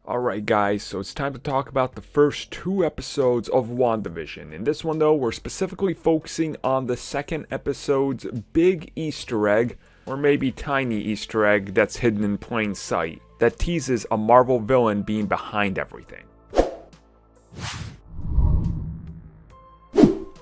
Alright guys, so it's time to talk about the first two episodes of WandaVision. In this one though, we're specifically focusing on the second episode's big Easter egg, or maybe tiny Easter egg that's hidden in plain sight, that teases a Marvel villain being behind everything.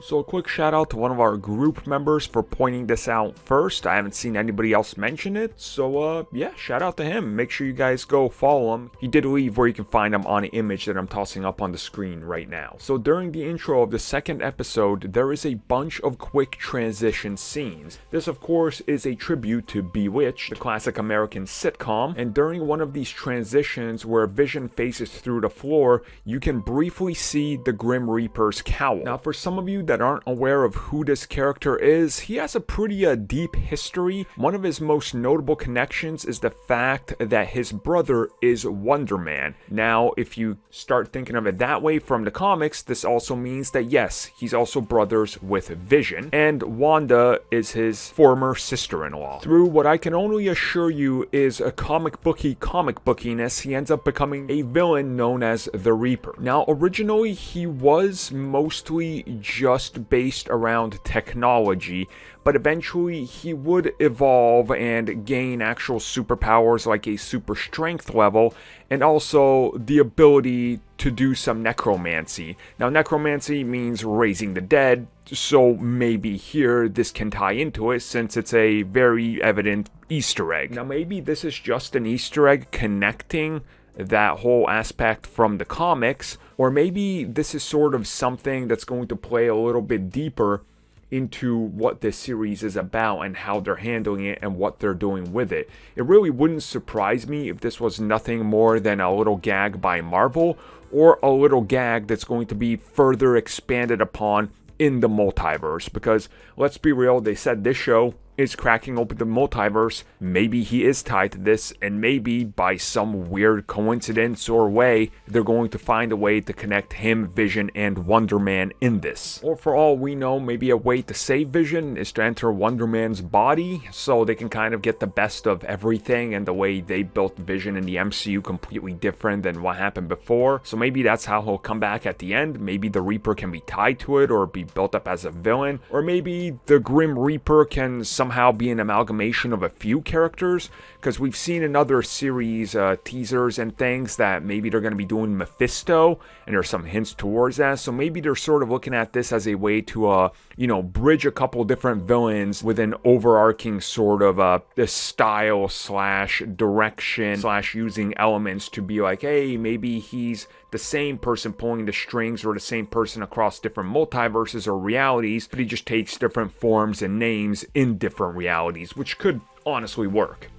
So a quick shout out to one of our group members for pointing this out first. I haven't seen anybody else mention it, so yeah, shout out to him. Make sure you guys go follow him. He did leave where you can find him on an image that I'm tossing up on the screen right now. So during the intro of the second episode, there is a bunch of quick transition scenes. This of course is a tribute to Bewitched, the classic American sitcom, and during one of these transitions where Vision faces through the floor, you can briefly see the Grim Reaper's cowl. Now for some of you that aren't aware of who this character is, he has a pretty deep history. One of his most notable connections is the fact that his brother is Wonder Man. Now, if you start thinking of it that way from the comics, this also means that yes, he's also brothers with Vision, and Wanda is his former sister-in-law. Through what I can only assure you is a comic bookiness, he ends up becoming a villain known as the Reaper. Now, originally he was mostly just based around technology, but eventually he would evolve and gain actual superpowers like a super strength level and also the ability to do some necromancy. Now necromancy means raising the dead, so maybe here this can tie into it since it's a very evident Easter egg. Now maybe this is just an Easter egg connecting that whole aspect from the comics, or maybe this is sort of something that's going to play a little bit deeper into what this series is about and how they're handling it and what they're doing with it. It really wouldn't surprise me if this was nothing more than a little gag by Marvel, or a little gag that's going to be further expanded upon in the multiverse, because let's be real, they said this show is cracking open the multiverse. Maybe he is tied to this, and maybe by some weird coincidence or way, they're going to find a way to connect him, Vision, and Wonder Man in this. Or for all we know, maybe a way to save Vision is to enter Wonder Man's body, so they can kind of get the best of everything, and the way they built Vision in the MCU completely different than what happened before. So maybe that's how he'll come back at the end. Maybe the Reaper can be tied to it, or be built up as a villain, or maybe the Grim Reaper can somehow be an amalgamation of a few characters, because we've seen in other series teasers and things that maybe they're going to be doing Mephisto, and there's some hints towards that. So maybe they're sort of looking at this as a way to bridge a couple different villains with an overarching sort of style slash direction slash using elements to be like, hey, maybe he's the same person pulling the strings, or the same person across different multiverses or realities, but he just takes different forms and names in different realities, which could honestly work.